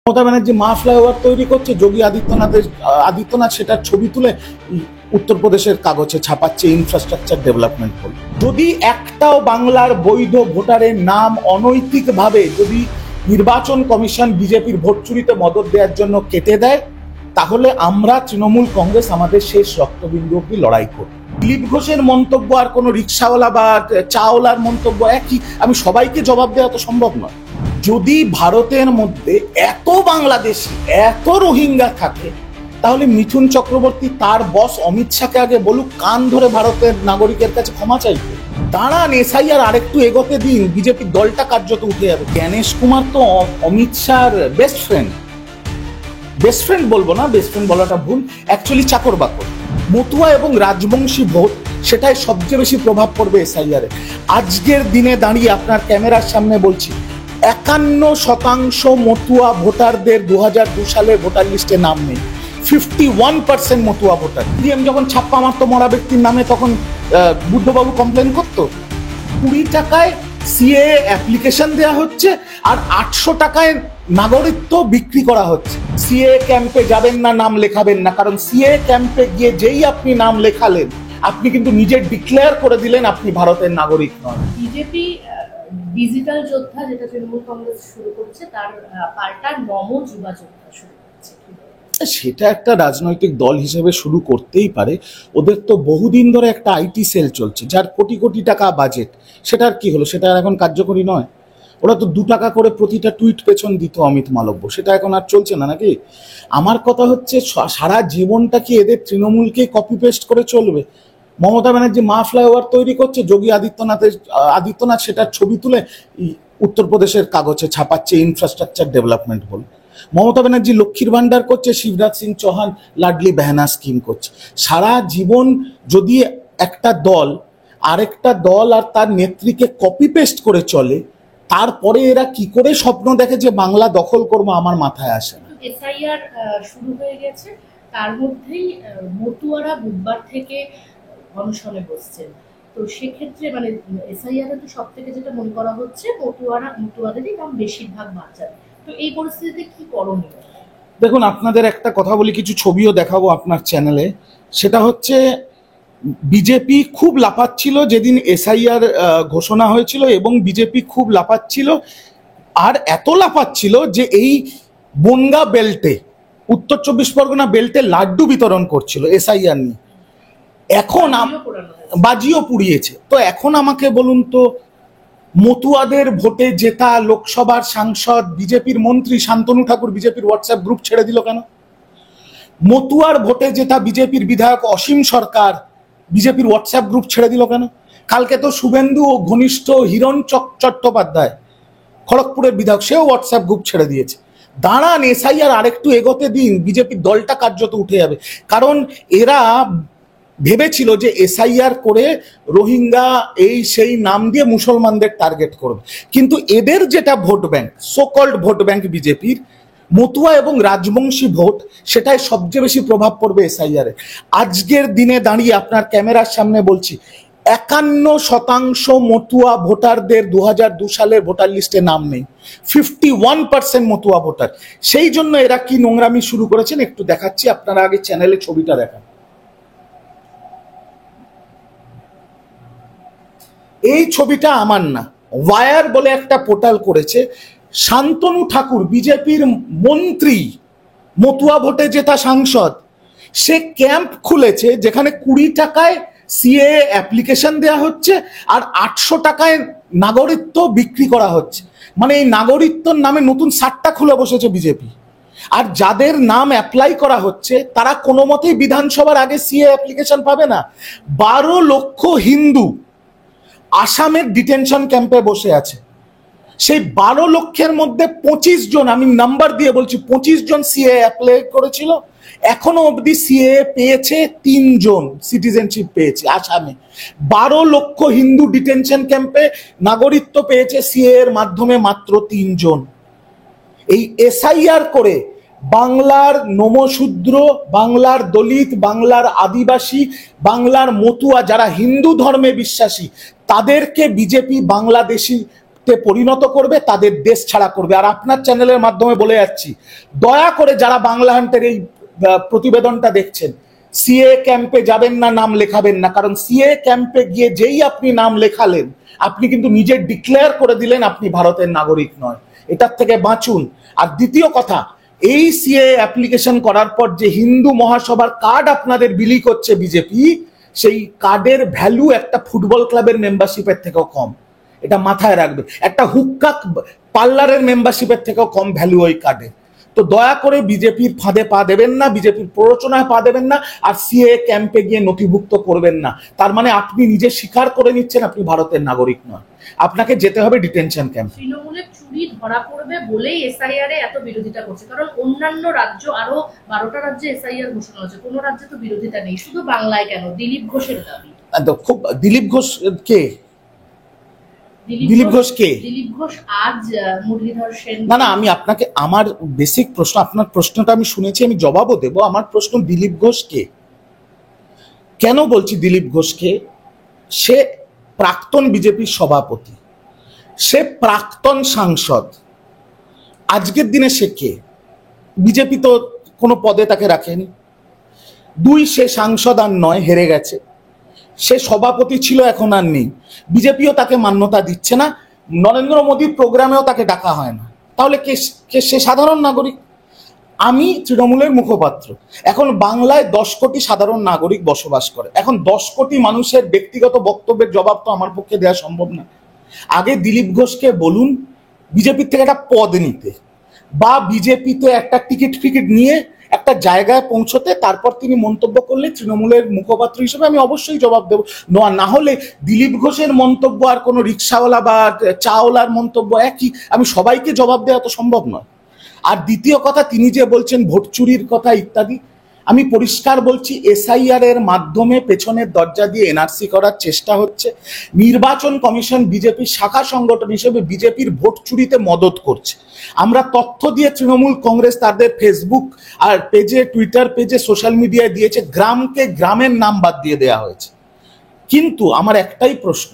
মমতা ব্যানার্জি মা ফ্লাইওভার তৈরি করছে, যোগী আদিত্যনাথ সেটার ছবি তুলে উত্তরপ্রদেশের কাগজে ছাপাচ্ছে ইনফ্রাস্ট্রাকচার ডেভেলপমেন্ট বলে। যদি একটাও বাংলার বৈধ ভোটারের নাম অনৈতিকভাবে যদি নির্বাচন কমিশন বিজেপির ভোট চুরিতে মদত দেওয়ার জন্য কেটে দেয়, তাহলে আমরা তৃণমূল কংগ্রেস আমাদের শেষ রক্তবিন্দু অব্দি লড়াই করব। দিলীপ ঘোষের মন্তব্য আর কোনো রিক্সাওয়ালা বা চাওয়ালার মন্তব্য একই, আমি সবাইকে জবাব দেওয়া তো সম্ভব নয়। যদি ভারতের মধ্যে এত বাংলাদেশি এত রোহিঙ্গা থাকে, তাহলে মিঠুন চক্রবর্তী তার বস অমিত শাহকে আগে বলুক, কান ধরে ভারতের নাগরিকের কাছে ক্ষমা চাইবে। দাঁড়ান, এসআইআর আরেকটু এগোতে দিন, বিজেপির দলটা কার্যত উঠে যাবে। জ্ঞানেশ কুমার তো অমিত শাহর বেস্ট ফ্রেন্ড বলবো না, বেস্ট ফ্রেন্ড বলাটা ভুল, অ্যাকচুয়ালি চাকর বাকর। মতুয়া এবং রাজবংশী ভোট, সেটাই সবচেয়ে বেশি প্রভাব পড়বে এসআইআর এ। আজকের দিনে দাঁড়িয়ে আপনার ক্যামেরার সামনে বলছি, 51% মতুয়া ভোটারদের 2002 সালের ভোটার লিস্টে নাম নেই। 51% মতুয়া ভোটার। ডিএম যখন ছাপ্পা মারতো মরা ব্যক্তির নামে, তখন বুদ্ধবাবু কমপ্লেন করতো। 20 টাকায় সিএ অ্যাপ্লিকেশন দেওয়া হচ্ছে, আর 800 টাকায় নাগরিকত্ব বিক্রি করা হচ্ছে। সিএ ক্যাম্পে যাবেন না, নাম লেখাবেন না, কারণ সিএ ক্যাম্পে গিয়ে যেই আপনি নাম লেখালেন, আপনি কিন্তু নিজে ডিক্লেয়ার করে দিলেন আপনি ভারতের নাগরিক নন। বিজেপি ডিজিটাল যোদ্ধা যেটা তৃণমূল কংগ্রেস শুরু করছে, তার পাল্টা নম যুবা যোদ্ধা শুরু করছে। সেটা একটা রাজনৈতিক দল হিসেবে শুরু করতেই পারে। ওদের তো বহুদিন ধরে একটা আইটি সেল চলছে, যার কোটি কোটি টাকা বাজেট। সেটার কি হলো? সেটা এখন কার্যকরী নয়। ওরা তো 2 টাকা করে প্রতিটা টুইট পেছন দিত অমিত মালব্য, সেটা এখন আর চলছে না নাকি? আমার কথা হচ্ছে, সারা জীবনটা কি এদের তৃণমূলকে কপি পেস্ট করে চলবে? মমতা ব্যানার্জি মা ফ্লাইওভার তৈরি করছে, যোগী আদিত্যনাথ সেটার ছবি তুলে উত্তরপ্রদেশের কাগজে ছাপাচ্ছে ইনফ্রাস্ট্রাকচার ডেভেলপমেন্ট বলে। মমতা ব্যানার্জি লক্ষ্মীর ভান্ডার করছে, শিবরাজ সিং চৌহান লাডলি বেহানা স্কিম করছে। সারা জীবন যদি একটা দল আরেকটা দল আর তার নেত্রীকে কপি পেস্ট করে চলে, তারপরে এরা কি করে স্বপ্ন দেখে যে বাংলা দখল করবো, আমার মাথায় আসে না। এসআইআর শুরু হয়ে গেছে, তার মধ্যেই মতুয়ারা বুধবার থেকে অনশনে বসছেন। তো সেক্ষেত্রে মানে এসআইআর তো সব থেকে যেটা মনে করা হচ্ছে, মতুয়াদেরই নাম বেশিরভাগ বাদ যাবে। তো এই পরিস্থিতিতে কি করণীয়? দেখুন, আপনাদের একটা কথা বলি, কিছু ছবিও দেখাবো আপনার চ্যানেলে। সেটা হচ্ছে, বিজেপি খুব লাফাচ্ছিল যেদিন এসআইআর ঘোষণা হয়েছিল, এবং বিজেপি খুব লাফাচ্ছিল, আর এত লাফাচ্ছিল যে এই বনগা বেল্টে, উত্তর 24 পরগনা বেল্টে লাড্ডু বিতরণ করছিল এসআইআর নিয়ে। এখন বাজিও পুড়িয়েছে। তো এখন আমাকে বলুন তো, মতুয়াদের ভোটে জেতা লোকসভার সাংসদ বিজেপির মন্ত্রী শান্তনু ঠাকুর বিজেপির হোয়াটসঅ্যাপ গ্রুপ ছেড়ে দিল কেন? মতুয়ার ভোটে জেতা বিজেপির বিধায়ক অসীম সরকার বিজেপির হোয়াটসঅ্যাপ গ্রুপ ছেড়ে দিল কেন? কালকে তো শুভেন্দু ও ঘনিষ্ঠ হিরণ চট্টোপাধ্যায়, খড়গপুরের বিধায়ক, সেও হোয়াটসঅ্যাপ গ্রুপ ছেড়ে দিয়েছে। দাঁড়ান, এসআইআর আরেকটু এগোতে দিন, বিজেপির দলটা কার্যত উঠে যাবে। কারণ এরা ভেবেছিল যে এসআইআর করে রোহিঙ্গা এই সেই নাম দিয়ে মুসলমানদের টার্গেট করবে, কিন্তু এদের যেটা vote bank, so-called vote bank বিজেপির, মতুয়া এবং রাজবংশী ভোট, সেটাই সবচেয়ে বেশি প্রভাব পড়বে এসআইআর এ। আজকের দিনে দাঁড়িয়ে আপনার ক্যামেরার সামনে বলছি, 51% মতুয়া ভোটারদের 2002 সালের ভোটার লিস্টে নাম নেই। 51% মতুয়া ভোটার। সেই জন্য এরা কি নোংরামি শুরু করেছেন একটু দেখাচ্ছি, আপনারা আগে চ্যানেলে ছবিটা দেখান। এই ছবিটা আমার না, ওয়ার বলে একটা পোর্টাল করেছে। শান্তনু ঠাকুর বিজেপির মন্ত্রী, মতুয়া ভোটে জেতা সাংসদ, সে ক্যাম্প খুলেছে যেখানে 20 টাকায় সিএ অ্যাপ্লিকেশন দেওয়া হচ্ছে, আর 800 টাকায় নাগরিকত্ব বিক্রি করা হচ্ছে। মানে এই নাগরিকত্বর নামে নতুন 7টা খুলে বসেছে বিজেপি। আর যাদের নাম অ্যাপ্লাই করা হচ্ছে, তারা কোনো মতেই বিধানসভার আগে সিএ অ্যাপ্লিকেশন পাবে না। 12 লক্ষ হিন্দু আসামের ডিটেনশন ক্যাম্পে বসে আছে। সেই 12 লক্ষের মধ্যে 25 জন, আমি নাম্বার দিয়ে বলছি, 25 জন সিএ অ্যাপ্লাই করেছিল। এখনো অবধি সিএ পেয়েছে 3 জন, সিটিজেনশিপ পেয়েছে আসামে। 12 লক্ষ হিন্দু ডিটেনশন ক্যাম্পে নাগরিকত্ব পেয়েছে সিএ এর মাধ্যমে মাত্র 3 জন। এই এসআইআর করে বাংলার নমশূদ্র, বাংলার দলিত, বাংলার আদিবাসী, বাংলার মতুয়া যারা হিন্দু ধর্মে বিশ্বাসী, তাদেরকে বিজেপি বাংলাদেশি দায়িত্বে পরিণত করবে, তাদের দেশ ছাড়া করবে। আর আপনার চ্যানেলের মাধ্যমে বলে যাচ্ছি, দয়া করে যারা বাংলা হান্টের এই প্রতিবেদনটা দেখছেন, সিএ ক্যাম্পে যাবেন না, নাম লেখাবেন না। কারণ সিএ ক্যাম্পে গিয়ে যেই আপনি নাম লেখালেন, আপনি কিন্তু নিজে ডিক্লেয়ার করে দিলেন আপনি ভারতের নাগরিক নয়। এটার থেকে বাঁচুন। আর দ্বিতীয় কথা, এই সিএ অ্যাপ্লিকেশন করার পর যে হিন্দু মহাসভার কার্ড আপনাদের বিলি করছে বিজেপি, সেই কার্ডের ভ্যালু একটা ফুটবল ক্লাবের মেম্বারশিপের থেকেও কম। এটা মাথায় রাখবে। একটা হুক্কা পার্লারের মেম্বারশিপের থেকেও কম ভ্যালু ওই কার্ডে। তো দয়া করে বিজেপির ফাঁদে পা দেবেন না, বিজেপির প্ররোচনায় পা দেবেন না, আর সিএ ক্যাম্পে গিয়ে নথিভুক্ত করবেন না। তার মানে আপনি নিজে স্বীকার করে নিচ্ছেন আপনি ভারতের নাগরিক নন, আপনাকে যেতে হবে ডিটেনশন ক্যাম্প। তৃণমূলের চুরি ধরা পড়বে বলেই এসআইআর এত বিরোধিতা করছে, কারণ অন্যান্য রাজ্য, আরো 12টা রাজ্যে এসআইআর ঘোষণা হয়েছে, কোনো রাজ্যে তো বিরোধিতা নেই, শুধু বাংলায় কেন? দিলীপ ঘোষের দাবি। খুব দিলীপ ঘোষ কে? দিলীপ ঘোষ কে? দিলীপ ঘোষ আজ মুরলীধর সেন। না, আমি আপনাকে, আমার বেসিক প্রশ্ন, আপনার প্রশ্নটা আমি শুনেছি, আমি জবাবও দেব। আমার প্রশ্ন দিলীপ ঘোষ কে? কেন বলছি দিলীপ ঘোষকে? সে প্রাক্তন বিজেপির সভাপতি, সে প্রাক্তন সাংসদ। আজকের দিনে সে কে? বিজেপি তো কোনো পদে তাকে রাখেনি। দুই, সে সাংসদ আর নয়, হেরে গেছে। সে সভাপতি ছিল, এখন আর নেই। বিজেপিও তাকে মান্যতা দিচ্ছে না, নরেন্দ্র মোদীর প্রোগ্রামেও তাকে ডাকা হয় না। তাহলে কে সে? সাধারণ নাগরিক। আমি তৃণমূলের মুখপাত্র। এখন বাংলায় 10 কোটি সাধারণ নাগরিক বসবাস করে। এখন 10 কোটি মানুষের ব্যক্তিগত বক্তব্যের জবাব তো আমার পক্ষে দেওয়া সম্ভব না। আগে দিলীপ ঘোষকে বলুন বিজেপির থেকে একটা পদ নিতে, বা বিজেপিতে একটা টিকিট ফিকিট নিয়ে একটা জায়গায় পৌঁছতে, তারপর তিনি মন্তব্য করলে তৃণমূলের মুখপাত্র হিসেবে আমি অবশ্যই জবাব দেবো। না হলে দিলীপ ঘোষের মন্তব্য আর কোনো রিক্সাওয়ালা বা চাওয়ালার মন্তব্য একই, আমি সবাইকে জবাব দেওয়া তো সম্ভব নয়। আর দ্বিতীয় কথা, তিনি যে বলছেন ভোট চুরির কথা ইত্যাদি, আমি পরিষ্কার বলছি, এসআইআর এর মাধ্যমে পেছনের দরজা দিয়ে এনআরসি করার চেষ্টা হচ্ছে। নির্বাচন কমিশন বিজেপির শাখা সংগঠন হিসেবে বিজেপির ভোট চুরিতে মদত করছে। আমরা তথ্য দিয়ে তৃণমূল কংগ্রেস তাদের ফেসবুক আর পেজে, টুইটার পেজে, সোশ্যাল মিডিয়ায় দিয়েছে, গ্রামকে গ্রামের নাম বাদ দিয়ে দেওয়া হয়েছে। কিন্তু আমার একটাই প্রশ্ন,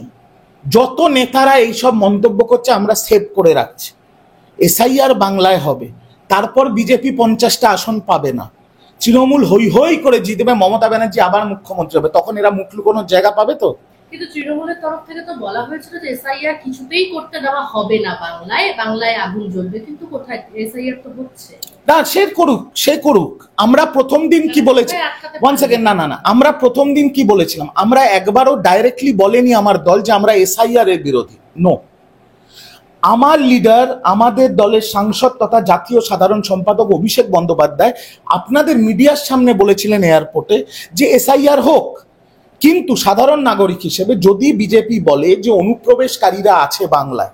যত নেতারা এইসব মন্তব্য করছে আমরা সেভ করে রাখছি। এসআইআর বাংলায় হবে, তারপর বিজেপি 50টা আসন পাবে না, তৃণমূল হই হই করে জিতবে, মমতা ব্যানার্জি আবার মুখ্যমন্ত্রী হবে, তখন এরা মুখ লুকোনোর জায়গা পাবে তো? কিন্তু তৃণমূলের তরফ থেকে তো বলা হয়েছিল যে এসআইআর কিছুতেই করতে দেওয়া হবে না, বাংলায় আগুন জ্বলবে। কিন্তু কোথায়? এসআইআর তো হচ্ছে না। সে করুক। আমরা প্রথম দিন কি বলেছি? ওয়ান সেকেন্ড, না, আমরা প্রথম দিন কি বলেছিলাম? আমরা একবারও ডাইরেক্টলি বলেনি আমার দল যে আমরা এসআইআর এর বিরোধী। নো, আমার লিডার, আমাদের দলের সাংসদ তথা জাতীয় সাধারণ সম্পাদক অভিষেক বন্দ্যোপাধ্যায় আপনাদের মিডিয়ার সামনে বলেছিলেন এয়ারপোর্টে যে এসআইআর হোক, কিন্তু সাধারণ নাগরিক হিসেবে যদি বিজেপি বলে যে অনুপ্রবেশকারীরা আছে বাংলায়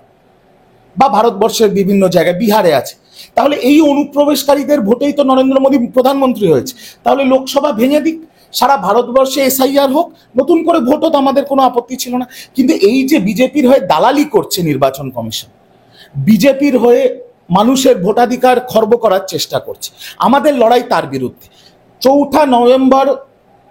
বা ভারতবর্ষের বিভিন্ন জায়গায়, বিহারে আছে, তাহলে এই অনুপ্রবেশকারীদের ভোটেই তো নরেন্দ্র মোদী প্রধানমন্ত্রী হয়েছে। তাহলে লোকসভা ভেঙে দিক, সারা ভারতবর্ষে এসআইআর হোক, নতুন করে ভোট হোক, আমাদের কোনো আপত্তি ছিল না। কিন্তু এই যে বিজেপির হয়ে দালালি করছে নির্বাচন কমিশন, বিজেপির হয়ে মানুষের ভোটাধিকার খর্ব করার চেষ্টা করছে, আমাদের লড়াই তার বিরুদ্ধে। 4 নভেম্বর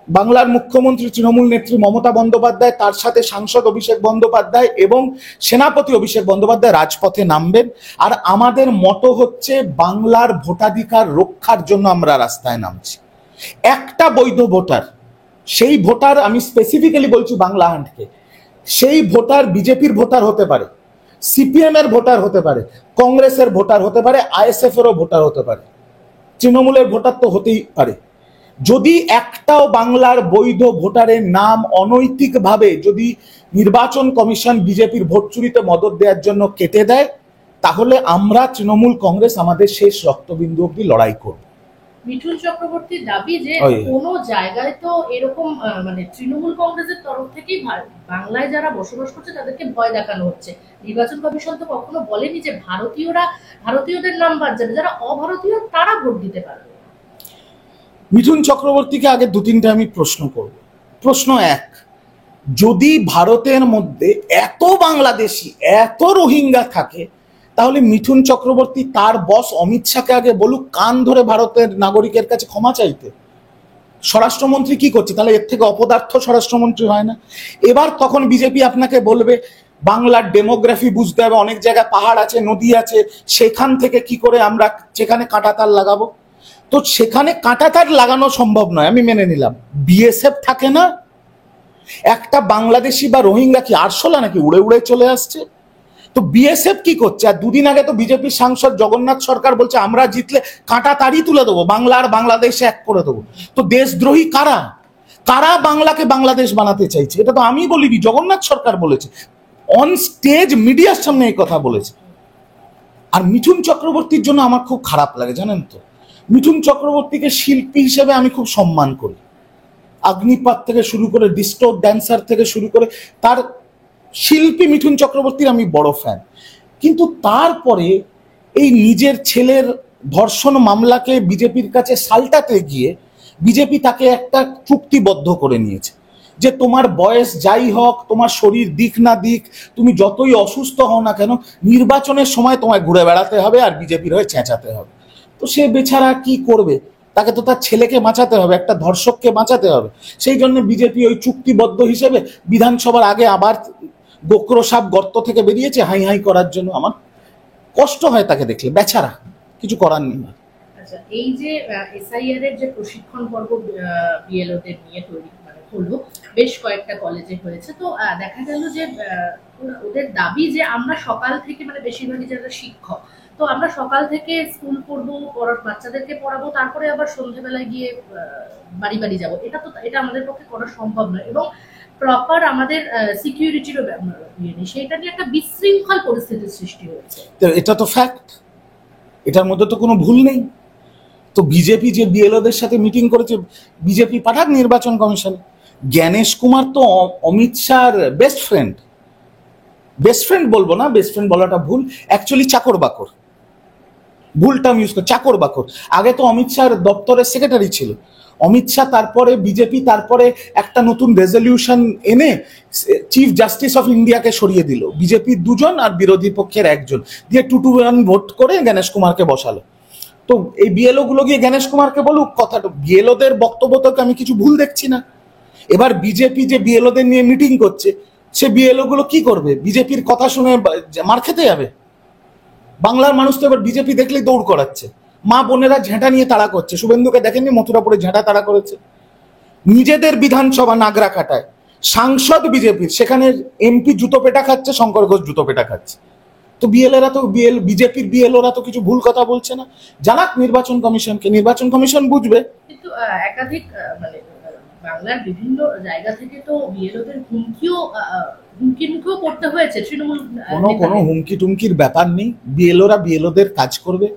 বাংলার মুখ্যমন্ত্রী তৃণমূল নেত্রী মমতা বন্দ্যোপাধ্যায়, তার সাথে সাংসদ অভিষেক বন্দ্যোপাধ্যায় এবং সেনাপতি অভিষেক বন্দ্যোপাধ্যায় রাজপথে নামবেন। আর আমাদের মতো হচ্ছে বাংলার ভোটাধিকার রক্ষার জন্য আমরা রাস্তায় নামছি। একটা বৈধ ভোটার, সেই ভোটার আমি স্পেসিফিক্যালি বলছি বাংলা হান্টকে, সেই ভোটার বিজেপির ভোটার হতে পারে, সিপিএম এর ভোটার হতে পারে, কংগ্রেসের ভোটার হতে পারে, আইএসএফ এরও ভোটার হতে পারে, তৃণমূলের ভোটার তো হতেই পারে। যদি একটাও বাংলার বৈধ ভোটারের নাম অনৈতিকভাবে যদি নির্বাচন কমিশন বিজেপির ভোট চুরিতে মদত দেওয়ার জন্য কেটে দেয়, তাহলে আমরা তৃণমূল কংগ্রেস আমাদের শেষ রক্তবিন্দু অব্দি লড়াই করব। মিঠুন চক্রবর্তীর দাবি যে কোনো জায়গায় তো এরকম মানে তৃণমূল কংগ্রেসের তরফ থেকেই বাংলায় যারা বসবাস করছে তাদেরকে ভয় দেখানো হচ্ছে। নির্বাচন কমিশন তো কখনো বলেনি যে ভারতীয়দের নাম বাদ যাবে, যারা অভারতীয় তারা ভোট দিতে পারবে। মিঠুন চক্রবর্তীকে আগে 2-3টা আমি প্রশ্ন করব। প্রশ্ন 1, যদি ভারতের মধ্যে এত বাংলাদেশি, এত রোহিঙ্গা থাকে, তাহলে মিঠুন চক্রবর্তী তার বস অমিত শাহকে আগে বলুক কান ধরে ভারতের নাগরিকের কাছে ক্ষমা চাইতে। স্বরাষ্ট্রমন্ত্রী কি করছে? তাহলে এর থেকে অপদার্থ স্বরাষ্ট্রমন্ত্রী হয় না? এবার তখন বিজেপি আপনাকে বলবে বাংলার ডেমোগ্রাফি বুঝতে হবে, অনেক জায়গায় পাহাড় আছে, নদী আছে, সেখান থেকে কি করে আমরা সেখানে কাঁটাতার লাগাবো। তো সেখানে কাঁটাতার লাগানো সম্ভব নয়, আমি মেনে নিলাম। বিএসএফ থাকে না, একটা বাংলাদেশি বা রোহিঙ্গা কি আরশোলা নাকি উড়ে উড়ে চলে আসছে? তো বিএসএফ কি করছে? আর দুদিন আগে তো বিজেপির সাংসদ জগন্নাথ সরকার বলছে আমরা জিতলে কাঁটা তারই তুলে দেবো, বাংলা আর বাংলাদেশে এক করে দেবো। তো দেশদ্রোহী কারা? কারা বাংলাকে বাংলাদেশ বানাতে চাইছে? এটা তো আমি বলিনি, জগন্নাথ সরকার বলেছে, অন স্টেজ মিডিয়ার সামনে এই কথা বলেছে। আর মিঠুন চক্রবর্তীর জন্য আমার খুব খারাপ লাগে, জানেন তো। মিঠুন চক্রবর্তীকে শিল্পী হিসেবে আমি খুব সম্মান করি, অগ্নিপাত থেকে শুরু করে ডিস্টোর ড্যান্সার থেকে শুরু করে তার শিল্পী মিঠুন চক্রবর্তীর আমি বড় ফ্যান। কিন্তু তারপরে এই নিজের ছেলের ধর্ষণ মামলাকে বিজেপির কাছে সালটাতে গিয়ে বিজেপি তাকে একটা চুক্তিবদ্ধ করে নিয়েছে যে তোমার বয়স যাই হোক, তোমার শরীর দিক না দিক, তুমি যতই অসুস্থ হও না কেন, নির্বাচনের সময় তোমায় ঘুরে বেড়াতে হবে আর বিজেপির হয়ে চেঁচাতে হবে। তো সে বেচারা কি করবে? তাকে তো তার ছেলেকে বাঁচাতে হবে, একটা ধর্ষককে বাঁচাতে হবে। সেই জন্য বিজেপি ওই চুক্তিবদ্ধ হিসেবে বিধানসভার আগে আবার গোকরো সাপ গর্ত থেকে বেরিয়েছে হাই হাই করার জন্য। আমার কষ্ট হয় তাকে দেখলে, বেচারা, কিছু করার নেই। আচ্ছা, এই যে এসআইআর এর যে প্রশিক্ষণ পর্ব বিএলওদের নিয়ে তৈরি মানে হলো, বেশ কয়েকটা কলেজে হয়েছে, তো দেখা গেল যে ওদের দাবি যে আমরা সকাল থেকে মানে বেশিরভাগই যারা শিক্ষক, তো আমরা সকাল থেকে স্কুল করবো, বাচ্চাদেরকে পড়াবো, তারপরে আবার সন্ধ্যেবেলায় গিয়ে বাড়ি বাড়ি যাবো। এটা আমাদের পক্ষে করা সম্ভব নয়, এবং প্রপার আমাদের সিকিউরিটিরও ইয়ে নেই। সেইটা নিয়ে একটা বিশৃঙ্খল পরিস্থিতির সৃষ্টি হয়েছে। এটা তো ফ্যাক্ট, এটার মধ্যে তো কোনো ভুল নেই। তো বিজেপি যে বিএলওদের সাথে মিটিং করেছে, বিজেপি পাঠাক নির্বাচন কমিশনে। জ্ঞানেশ কুমার তো অমিত শাহর বেস্ট ফ্রেন্ড, বেস্ট ফ্রেন্ড বলবো না, বেস্ট ফ্রেন্ড বলাটা ভুল, অ্যাকচুয়ালি চাকর বাকর, ভুল টার্ম ইউজ করে, চাকর বাকর। আগে তো অমিত শাহর দপ্তরের সেক্রেটারি ছিল অমিত শাহ, তারপরে বিজেপি তারপরে একটা নতুন রেজলিউশন এনে চিফ জাস্টিস অফ ইন্ডিয়াকে সরিয়ে দিল, বিজেপির দুজন আর বিরোধী পক্ষের একজন দিয়ে 2-1 ভোট করে গণেশ কুমারকে বসালো। তো এই বিএলও গুলো গিয়ে গণেশ কুমারকে বলুক কথাটা, বিএলওদের বক্তব্য তো আমি কিছু ভুল দেখছি না। এবার বিজেপি যে বিএলওদের নিয়ে মিটিং করছে, সে বিএলও গুলো কি করবে? বিজেপির কথা শুনে মার খেতে যাবে? বাংলার মানুষ তো এবার বিজেপি দেখলেই দৌড় করাচ্ছে, মা বোনেরা ঝেঁটা নিয়ে তাড়া করছে। শুভেন্দুকে দেখেননি মথুরাপুরে ঝেঁটা তাড়া করেছে? নিজেদের বিধানসভা নাগরাকাটায় সাংসদ বিজেপির, সেখানে এমপি জুতো পেটা খাচ্ছে, শঙ্কর ঘোষ জুতো পেটা খাচ্ছে। তো বিএলএরা তো বিজেপির বিএলওরা তো কিছু ভুল কথা বলছে না, জানাক নির্বাচন কমিশনকে, নির্বাচন কমিশন বুঝবে। কিন্তু একাধিক মানে বাংলার বিভিন্ন জায়গা থেকে তো বিএলওদের হুমকির মুখেও পড়তে হয়েছে তৃণমূল। কোনো হুমকি টুমকির ব্যাপার নেই, বিএলওরা বিএলওদের কাজ করবে।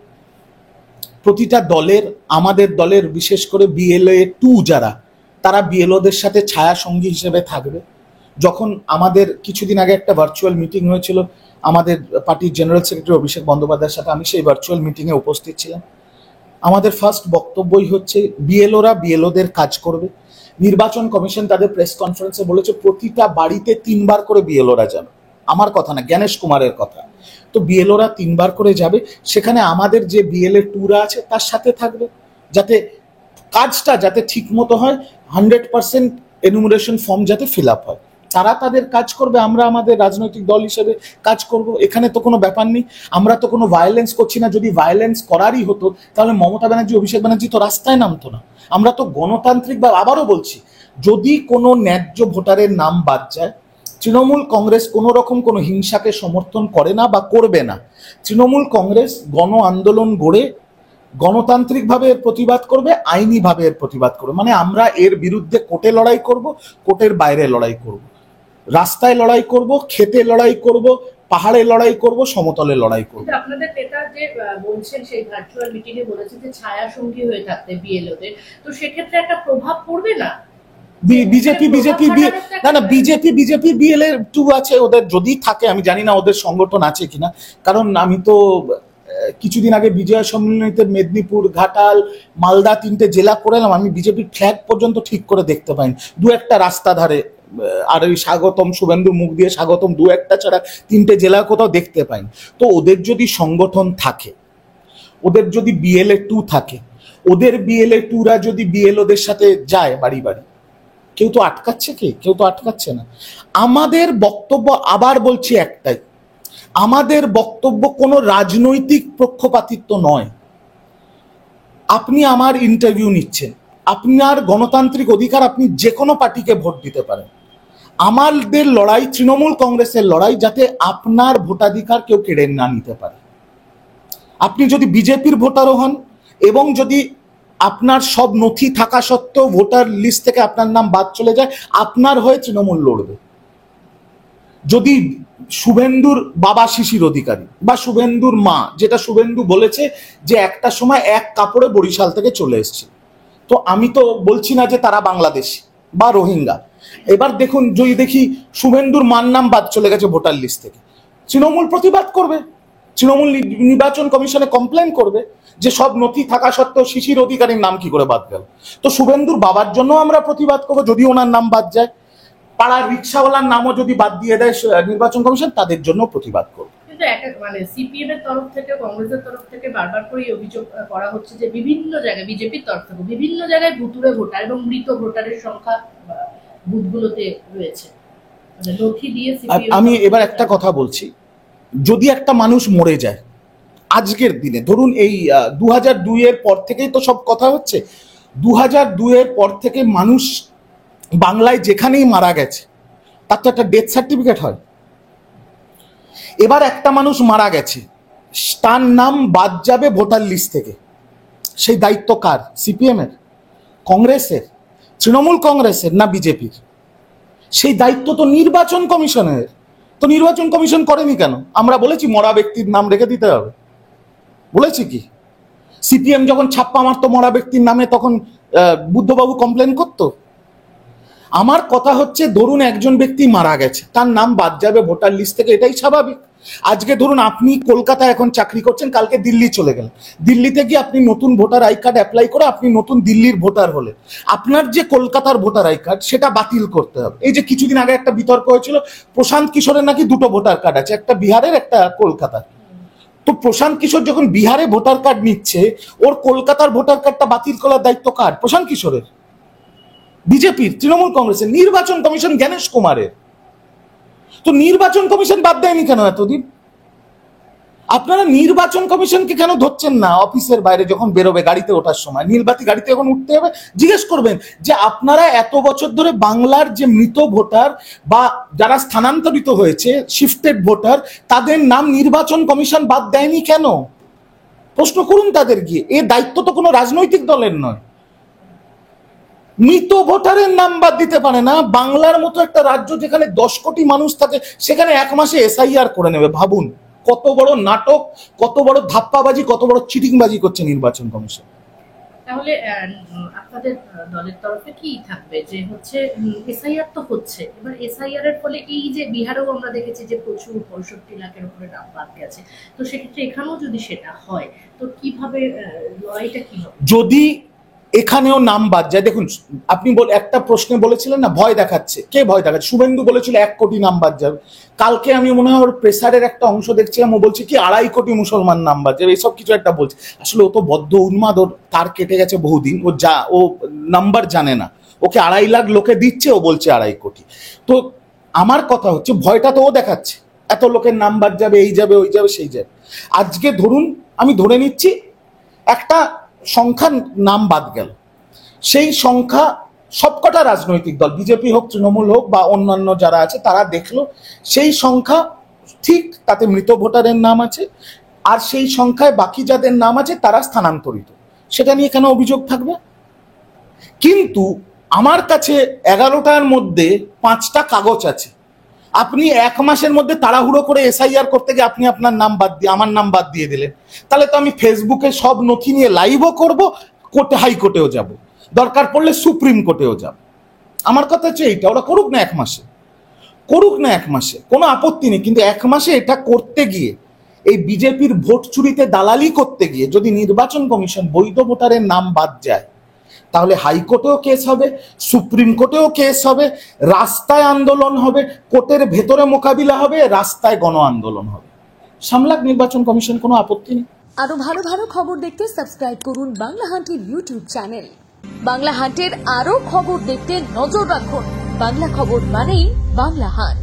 প্রতিটা দলের, আমাদের দলের বিশেষ করে বিএলএ 2 যারা, তারা বিএলওদের সাথে ছায়া সঙ্গী হিসেবে থাকবে। যখন আমাদের কিছুদিন আগে একটা ভার্চুয়াল মিটিং হয়েছিল আমাদের পার্টির জেনারেল সেক্রেটারি অভিষেক বন্দ্যোপাধ্যায়ের সাথে, আমি সেই ভার্চুয়াল মিটিংয়ে উপস্থিত ছিলাম। আমাদের ফার্স্ট বক্তব্যই হচ্ছে বিএলওরা বিএলওদের কাজ করবে। নির্বাচন কমিশন তাদের প্রেস কনফারেন্সে বলেছে প্রতিটা বাড়িতে 3 বার করে বিএলওরা যাবে। আমার কথা না, জ্ঞানেশ কুমারের কথা। তো বিএলওরা 3 বার করে যাবে, সেখানে আমাদের যে বিএলএ 2রা আছে তার সাথে থাকবে, যাতে কাজটা যাতে ঠিক মতো হয়, 100% এনুমারেশন ফর্ম যাতে ফিল আপ হয়। তারা তাদের কাজ করবে, আমরা আমাদের রাজনৈতিক দল হিসেবে কাজ করব। এখানে তো কোনো ব্যাপার নেই, আমরা তো কোনো ভায়োলেন্স করছি না। যদি ভায়োলেন্স করারই হতো তাহলে মমতা ব্যানার্জি, অভিষেক ব্যানার্জি তো রাস্তায় নামতো না। আমরা তো গণতান্ত্রিক, বা আবারও বলছি, যদি কোনো ন্যায্য ভোটারের নাম বাদ যায়, তৃণমূল কংগ্রেস কোনো রকম কোনো হিংসাকে সমর্থন করে না বা করবে না। তৃণমূল কংগ্রেস গণ আন্দোলন গড়ে গণতান্ত্রিকভাবে এর প্রতিবাদ করবে, আইনিভাবে এর প্রতিবাদ করবে। মানে আমরা এর বিরুদ্ধে কোর্টে লড়াই করব, কোর্টের বাইরে লড়াই করব, রাস্তায় লড়াই করব, খেতে লড়াই করব, পাহাড়ে লড়াই করব, সমতলে লড়াই করব। আপনাদের নেতা যে বলছেন সেই ভার্চুয়াল মিটিং এ বলেছে যে ছায়া সঙ্গী হয়ে থাকতে বিএলওদের, তো সেক্ষেত্রে একটা প্রভাব পড়বে না? বিজেপি বিএলএ 2 আছে ওদের, যদি থাকে, আমি জানি না ওদের সংগঠন আছে কিনা, কারণ আমি তো কিছুদিন আগে বিজয়া সম্মেলনীতে মেদিনীপুর, ঘাটাল, মালদা 3টে জেলা করে এলাম, আমি বিজেপির ফ্ল্যাগ পর্যন্ত ঠিক করে দেখতে পাইনি। 2-1টা রাস্তা ধারে, আর ওই স্বাগতম, শুভেন্দুর মুখ দিয়ে স্বাগতম 2-1টা ছাড়া 3টে জেলা কোথাও দেখতে পাইনি। তো ওদের যদি সংগঠন থাকে, ওদের যদি বিএলএ 2 থাকে, ওদের বিএলএ 2রা যদি বিএলওদের সাথে যায় বাড়ি বাড়ি, কেউ তো আটকাচ্ছে কি? কেউ তো আটকাচ্ছে না। আমাদের বক্তব্য, আবার বলছি একটাই, আমাদের বক্তব্য কোনো রাজনৈতিক পক্ষপাতিত্ব নয়। আপনি আমার ইন্টারভিউ নিচ্ছেন, আপনার গণতান্ত্রিক অধিকার, আপনি যে কোনো পার্টিকে ভোট দিতে পারেন। আমাদের লড়াই তৃণমূল কংগ্রেসের লড়াই, যাতে আপনার ভোটাধিকার কেউ কেড়ে না নিতে পারে। আপনি যদি বিজেপির ভোটারও হন এবং যদি আপনার সব নথি থাকা সত্ত্বেও ভোটার লিস্ট থেকে আপনার নাম বাদ চলে যায়, আপনার হয়ে তৃণমূল লড়বে। যদি শুভেন্দুর বাবা শিশির অধিকারী বা শুভেন্দুর মা, যেটা শুভেন্দু বলেছে যে একটা সময় এক কাপড়ে বরিশাল থেকে চলে এসছে, তো আমি তো বলছি না যে তারা বাংলাদেশি বা রোহিঙ্গা। এবার দেখুন, যদি দেখি শুভেন্দুর মার নাম বাদ চলে গেছে ভোটার লিস্ট থেকে, তৃণমূল প্রতিবাদ করবে, তৃণমূল নির্বাচন কমিশনে কমপ্লেন করবে যে সব নথি থাকা সত্ত্বেও শিশির অধিকারীর নাম কি করে বাদ গেল। তো শুভেন্দুর বাবার জন্য আমরা প্রতিবাদ করবো যদি ওনার নাম বাদ যায়। পাড়ার রিক্সাওয়ালার নামও যদি বাদ দিয়ে দেয় নির্বাচন কমিশন, তাদের জন্য প্রতিবাদ করবে। কিন্তু মানে সিপিএম এর তরফ থেকে, কংগ্রেসের তরফ থেকে বারবার করে অভিযোগ করা হচ্ছে যে বিভিন্ন জায়গায়, বিজেপির তরফ থেকে বিভিন্ন জায়গায় ভুতুড়ে ভোটার এবং মৃত ভোটারের সংখ্যা বুথগুলোতে রয়েছে, মানে নথি দিয়ে আমি এবার একটা কথা বলছি, যদি একটা মানুষ মরে যায় আজকের দিনে, ধরুন এই 2002-এর পর থেকেই তো সব কথা হচ্ছে, 2002-এর পর থেকে মানুষ বাংলায় যেখানেই মারা গেছে তার তো একটা ডেথ সার্টিফিকেট হয়। এবার একটা মানুষ মারা গেছে, তার নাম বাদ যাবে ভোটার লিস্ট থেকে, সেই দায়িত্ব কার? সিপিএম এর, কংগ্রেসের, তৃণমূল কংগ্রেসের, না বিজেপির? সেই দায়িত্ব তো নির্বাচন কমিশনের। তো নির্বাচন কমিশন করেনি কেন? আমরা বলেছি মরা ব্যক্তির নাম রেখে দিতে হবে? বলেছি কি? সিপিএম যখন ছাপ্পা মারতো মরা ব্যক্তির নামে, তখন বুদ্ধবাবু কমপ্লেন করতো? আমার কথা হচ্ছে, ধরুন একজন ব্যক্তি মারা গেছে, তার নাম বাদ যাবে ভোটার লিস্ট থেকে, এটাই স্বাভাবিক। আজকে ধরুন আপনি কলকাতায় এখন চাকরি করছেন, কালকে দিল্লি চলে গেলেন, দিল্লিতে গিয়ে আপনি নতুন ভোটার আই কার্ড অ্যাপ্লাই করে আপনি নতুন দিল্লির ভোটার হলেন, আপনার যে কলকাতার ভোটার আই কার্ড সেটা বাতিল করতে হবে। এই যে কিছুদিন আগে একটা বিতর্ক হয়েছিল, প্রশান্ত কিশোরের নাকি দুটো ভোটার কার্ড আছে, একটা বিহারের, একটা কলকাতার। তো প্রশান্ত কিশোর যখন বিহারে ভোটার কার্ড নিচ্ছে, ওর কলকাতার ভোটার কার্ডটা বাতিল করার দায়িত্ব কার? প্রশান্ত কিশোরের, বিজেপির, তৃণমূল কংগ্রেসের, নির্বাচন কমিশন জ্ঞানেশ কুমারের। তো নির্বাচন কমিশন বাদ দেয়নি কেন এতদিন? আপনারা নির্বাচন কমিশনকে কেন ধরছেন না অফিসের বাইরে যখন বেরোবে গাড়িতে ওঠার সময়? নীলবাতি গাড়িতে যখন উঠতে হবে জিজ্ঞেস করবেন যে আপনারা এত বছর ধরে বাংলার যে মৃত ভোটার বা যারা স্থানান্তরিত হয়েছে, শিফটেড ভোটার, তাদের নাম নির্বাচন কমিশন বাদ দেয়নি কেন? প্রশ্ন করুন তাদের গিয়ে। এর দায়িত্ব তো কোনো রাজনৈতিক দলের নয়। মৃত ভোটারের নাম বাদ দিতে পারে না? বাংলার মতো একটা রাজ্য যেখানে 10 কোটি মানুষ থাকে, সেখানে এক মাসে এসআইআর করে নেবে। ভাবুন কত বড় নাটক, কত বড় ধাপ্পাবাজি, কত বড় চিটিংবাজি করছে নির্বাচন কমিশন। তাহলে আপনাদের দলের তরফে কি থাকবে যে হচ্ছে এসআইআর তো হচ্ছে, এবার এসআইআর এর ফলে এই যে বিহারেও আমরা দেখেছি যে প্রচুর 65 লাখের উপরে নাম বাদ গেছে, তো সেক্ষেত্রে এখানেও যদি সেটা হয় তো কিভাবে লড়াইটা কি হবে? যদি এখানেও নাম বাদ যায়, দেখুন আপনি একটা প্রশ্নে বলেছিলেন না ভয় দেখাচ্ছে, কে ভয় দেখাচ্ছে? শুভেন্দু বলেছিল 1 কোটি নাম বাদ যাবে। কালকে আমি মনে হয় ওর প্রেসারের একটা অংশ দেখছিলাম, ও বলছে কি 2.5 কোটি মুসলমান নাম বাদ যাবে, এসব কিছু একটা বলছে। আসলে ও তো বদ্ধ উন্মাদ, ওর তার কেটে গেছে বহুদিন, ও নাম্বার জানে না, ওকে 2.5 লাখ লোকে দিচ্ছে, ও বলছে 2.5 কোটি। তো আমার কথা হচ্ছে, ভয়টা তো ও দেখাচ্ছে, এত লোকের নাম বাদ যাবে, এই যাবে, ওই যাবে, সেই যাবে। আজকে ধরুন আমি ধরে নিচ্ছি একটা সংখ্যার নাম বাদ গেল, সেই সংখ্যা সবকটা রাজনৈতিক দল, বিজেপি হোক, তৃণমূল হোক বা অন্যান্য যারা আছে, তারা দেখলো সেই সংখ্যা ঠিক, তাতে মৃত ভোটারের নাম আছে, আর সেই সংখ্যায় বাকি যাদের নাম আছে তারা স্থানান্তরিত, সেটা নিয়ে কেন অভিযোগ থাকবে? কিন্তু আমার কাছে 11টার মধ্যে 5টা কাগজ আছে। আপনি 1 মাসের মধ্যে তাড়াহুড়ো করে এসআইআর করতে গিয়ে আপনি আপনার নাম বাদ দিয়ে আমার নাম বাদ দিয়ে দিলেন, তাহলে তো আমি ফেসবুকে সব নথি নিয়ে লাইভও করব, কোর্টে, হাইকোর্টেও যাব, দরকার পড়লে সুপ্রিম কোর্টেও যাব। আমার কথা হচ্ছে এইটা, ওরা করুক না 1 মাসে, করুক না 1 মাসে, কোনো আপত্তি নেই। কিন্তু 1 মাসে এটা করতে গিয়ে, এই বিজেপির ভোট চুরিতে দালালি করতে গিয়ে যদি নির্বাচন কমিশন বৈধ ভোটারের নাম বাদ যায়, তাহলে হাইকোর্টেও কেস হবে, সুপ্রিম কোর্টেও কেস হবে, রাস্তায় আন্দোলন হবে, কোর্টের ভেতরে মোকাবিলা হবে, রাস্তায় গণ আন্দোলন হবে। সামলাক নির্বাচন কমিশন, কোনো আপত্তি নেই। আরো ভালো ভালো খবর দেখতে সাবস্ক্রাইব করুন বাংলা হান্টির ইউটিউব চ্যানেল। বাংলা হান্টের আরো খবর দেখতে নজর রাখুন। বাংলা খবর মানেই বাংলা হান্ট।